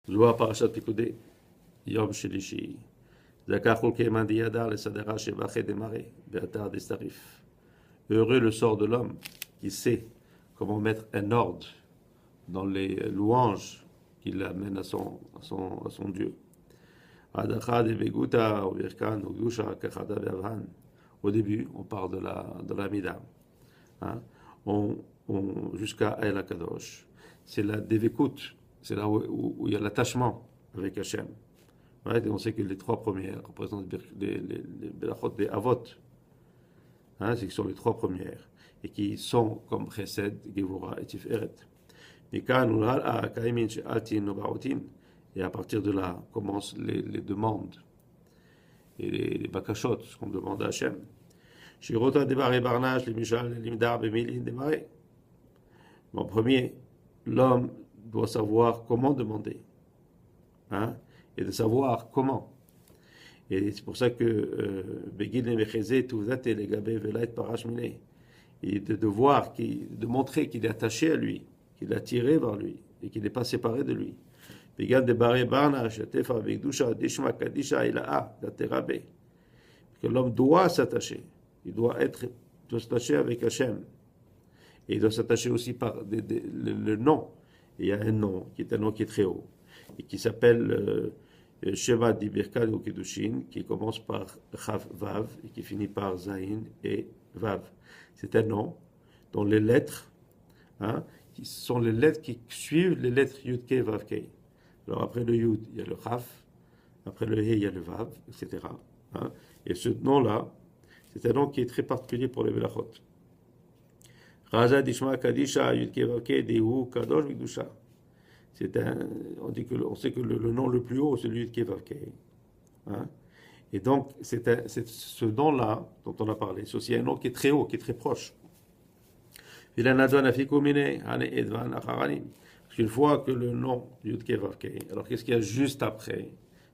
Zohar Parashat Pikudei, Yom Shelishi. Zakar Chulkei Mandi Yadar, le Sadara Shevaché Demare, Beatar Destarif. Heureux le sort de l'homme qui sait comment mettre un ordre dans les louanges qu'il amène à son Dieu. Adachad et Beguta, Ovirkan, Ogdusha, Kachada Beavhan. Au début, on parle de la Mida. Hein? Jusqu'à El Akadosh. C'est la Devekut, c'est là où il y a l'attachement avec Hachem. Ouais, et on sait que les trois premières représentent les Belachot des Avot. Hein, c'est qui sont les trois premières. Et qui sont comme Chesed, Gevura et Tiferet. Et à partir de là commencent les demandes et les bakashot, ce qu'on demande à Hachem. Shirota Debaré Barnash, les Mishal, les Limdar, Bemilin, Demaré. En premier, l'homme doit savoir comment demander. Hein, et de savoir comment. Et c'est pour ça que Begin et Mechezé, Tuvdat et Legabé, Velait Parashmine. Et de montrer qu'il est attaché à lui, qu'il est attiré vers lui, et qu'il n'est pas séparé de lui. Begin de Baré Barnash, Tefa, Begdusha, Dishma, Kadisha, Ilaha, Daterabé. Que l'homme doit s'attacher. Il doit s'attacher avec Hachem. Et il doit s'attacher aussi par le nom. Et il y a un nom qui est très haut. Et qui s'appelle Shema di Birkat ou Kedushin, qui commence par Chav Vav et qui finit par Zayin et Vav. C'est un nom dont les lettres, hein, qui sont les lettres qui suivent les lettres Yud Ke Vav Ke. Alors après le Yud, il y a le Chav, après le He, il y a le Vav, etc. Hein. Et ce nom-là, c'est un nom qui est très particulier pour les Belachot. Raza Dishma Kadisha Yud Ke Vav Ke Dehu Kadosh Mikdusha. On sait que le nom le plus haut, c'est celui de Kevavkei. Hein? Et donc, c'est ce nom-là dont on a parlé. C'est aussi un nom qui est très haut, qui est très proche. Parce qu'une fois que le nom Yud Kevavkei, alors qu'est-ce qu'il y a juste après?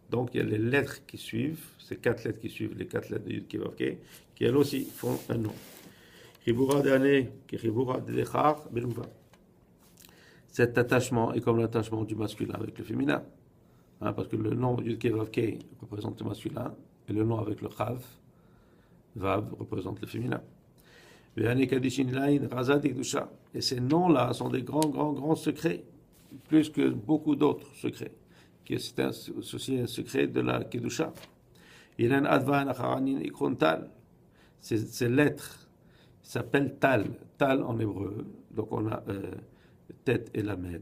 Donc, il y a les lettres qui suivent, ces 4 lettres qui suivent les 4 lettres de Yud Kevavkei, qui elles aussi font un nom. Chibura d'année, Chibura d'Echar, Belouva. Cet attachement est comme l'attachement du masculin avec le féminin. Hein, parce que le nom Yud Ke Vav Ke représente le masculin, et le nom avec le Chav, Vav, représente le féminin. Et ces noms-là sont des grands secrets, plus que beaucoup d'autres secrets. C'est aussi un secret de la Kedusha. Ces lettres s'appellent Tal. Tal en hébreu. Donc on a tête et lamed.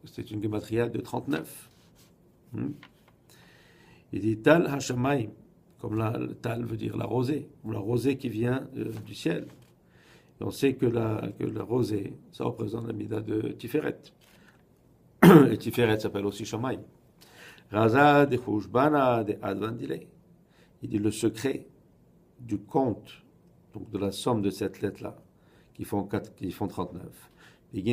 C'est une gematria de 39. Il dit Tal Hashamayim, comme le Tal veut dire la rosée, ou la rosée qui vient du ciel. Et on sait que la rosée, ça représente la mida de Tiferet. Et Tiferet s'appelle aussi Shamayim. Raza de Chouchbana de Advandile. Il dit le secret du compte, donc de la somme de cette lettre-là, qui font 39. Il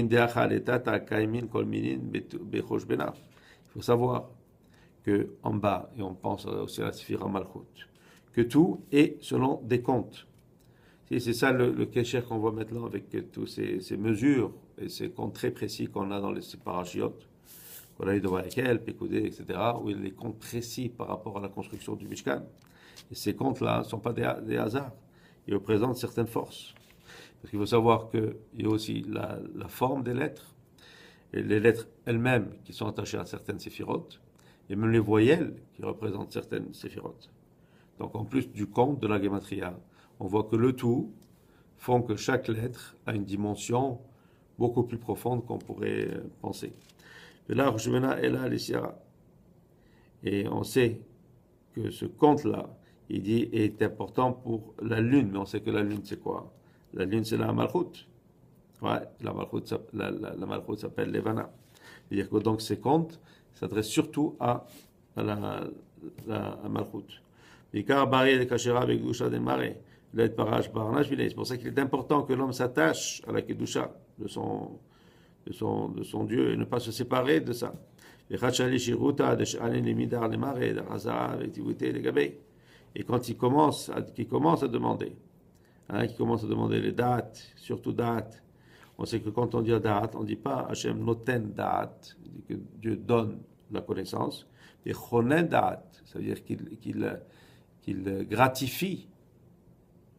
faut savoir que en bas, et on pense aussi à la Sphira Malchut, que tout est selon des comptes. C'est ça le kécher qu'on voit maintenant avec tous ces mesures et ces comptes très précis qu'on a dans les parachiotes, qu'on a eu devant lesquels, Pécoudé, etc., où il y a des comptes précis par rapport à la construction du Mishkan. Et ces comptes-là ne sont pas des hasards, ils représentent certaines forces. Parce qu'il faut savoir qu'il y a aussi la forme des lettres, et les lettres elles-mêmes qui sont attachées à certaines séphirotes, et même les voyelles qui représentent certaines séphirotes. Donc en plus du compte de la gematria, on voit que le tout font que chaque lettre a une dimension beaucoup plus profonde qu'on pourrait penser. Et là, et on sait que ce compte-là, il dit, est important pour la lune, mais on sait que la lune c'est quoi? La lune, c'est la Malchut. Ouais, la Malchut s'appelle Levana. C'est-à-dire que donc ces comptes s'adressent surtout à la Malchut. C'est pour ça qu'il est important que l'homme s'attache à la Kedusha de son Dieu et ne pas se séparer de ça. Et quand il commence à demander, qui commence à demander les dates, surtout dates. On sait que quand on dit dates, on ne dit pas Hachem noten date, que Dieu donne la connaissance, et chonen da'at, ça veut dire qu'il gratifie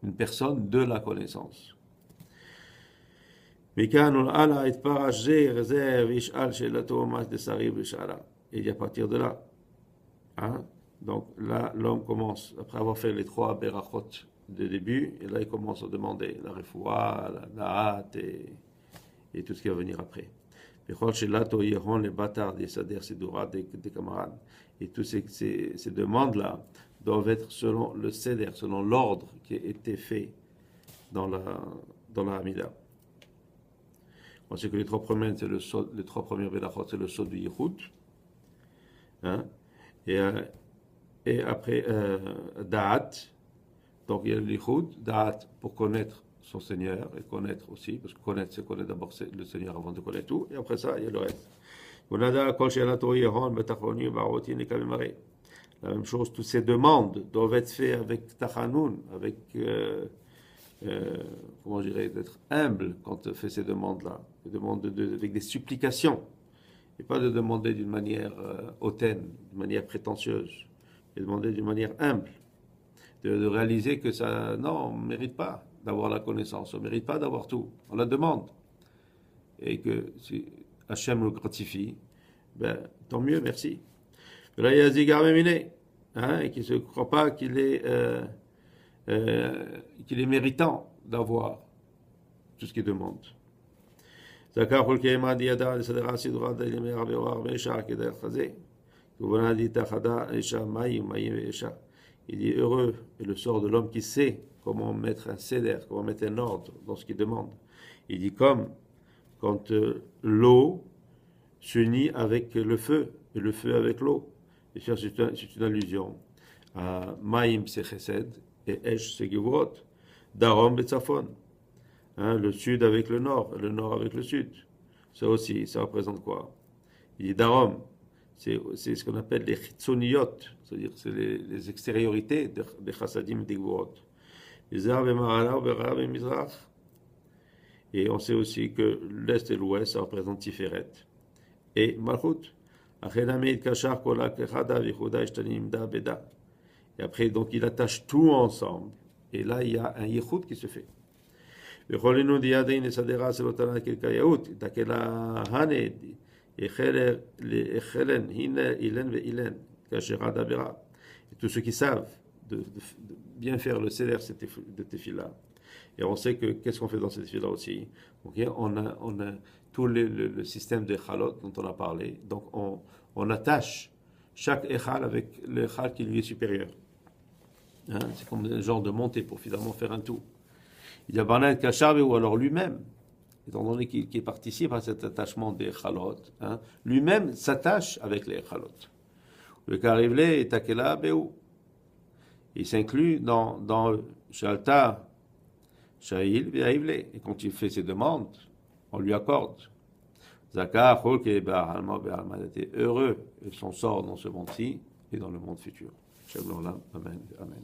une personne de la connaissance. Et à partir de là, hein, donc là, l'homme commence, après avoir fait les 3 berachot de début, et là, il commence à demander la refoua, la da'at et tout ce qui va venir après. Les bâtards des camarades. Et toutes ces demandes-là doivent être selon le seder, selon l'ordre qui a été fait dans la Hamida. On sait que les 3 premiers, c'est les 3 premiers berachot, c'est le saut du Yichud. Hein? Et après, Da'at. Donc il y a le Yichud, Da'at pour connaître son Seigneur et connaître aussi, parce que connaître, c'est connaître d'abord le Seigneur avant de connaître tout, et après ça, il y a le reste. La même chose, toutes ces demandes doivent être faites avec Tachanoun, avec, comment je dirais, d'être humble quand on fait ces demandes-là, avec des supplications, et pas de demander d'une manière hautaine, d'une manière prétentieuse, et demander d'une manière humble, de réaliser que ça, non, on ne mérite pas d'avoir la connaissance, on ne mérite pas d'avoir tout, on la demande, et que si Hachem le gratifie, ben, tant mieux, merci. Là, il y a Zigar Méminé, hein, et qui ne se croit pas qu'il est méritant d'avoir tout ce qu'il demande. Zakar Hulkeima Diada, le Sadara Sidra, Daïleme Rabewa, Rabesha, Kedar Khazé, Kouvana dit Tachada, Esha, Maïm, Esha. Il dit heureux est le sort de l'homme qui sait comment mettre un seder, comment mettre un ordre dans ce qu'il demande. Il dit comme quand l'eau s'unit avec le feu, et le feu avec l'eau. Et ça, c'est une allusion à Maïm c'est Chesed et Esh c'est Gevurot, Darom et Tzafon. Le sud avec le nord avec le sud. Ça aussi, ça représente quoi? Il dit Darom, c'est ce qu'on appelle les Chitzoniyot, c'est-à-dire c'est les extériorités des Chassadim et des Gevurot. Les Arab et Marala, Berab et Mizrach. Et on sait aussi que l'est et l'ouest, ça représente Tiferet et Malchut. Et après, donc, il attache tout ensemble. Et là, il y a un yichud qui se fait. Et tous ceux qui savent de bien faire le seder de tefila. Et on sait que qu'est-ce qu'on fait dans cette tefila aussi. Okay, on a tout le système de chalot dont on a parlé. Donc on attache chaque echal avec le echal qui lui est supérieur. Hein, c'est comme un genre de montée pour finalement faire un tout. Il y a Barnett Kachab ou alors lui-même, étant donné qu'il participe à cet attachement des chalot, hein, lui-même s'attache avec les chalot. Le Karivle et Takela Beou. Il s'inclut dans Shalta, Shail, Ve'aivle. Et quand il fait ses demandes, on lui accorde. Zakar, Chol, Kebar, Alma, Be'alma, était heureux de son sort dans ce monde-ci et dans le monde futur. Shalom, Amen, Amen.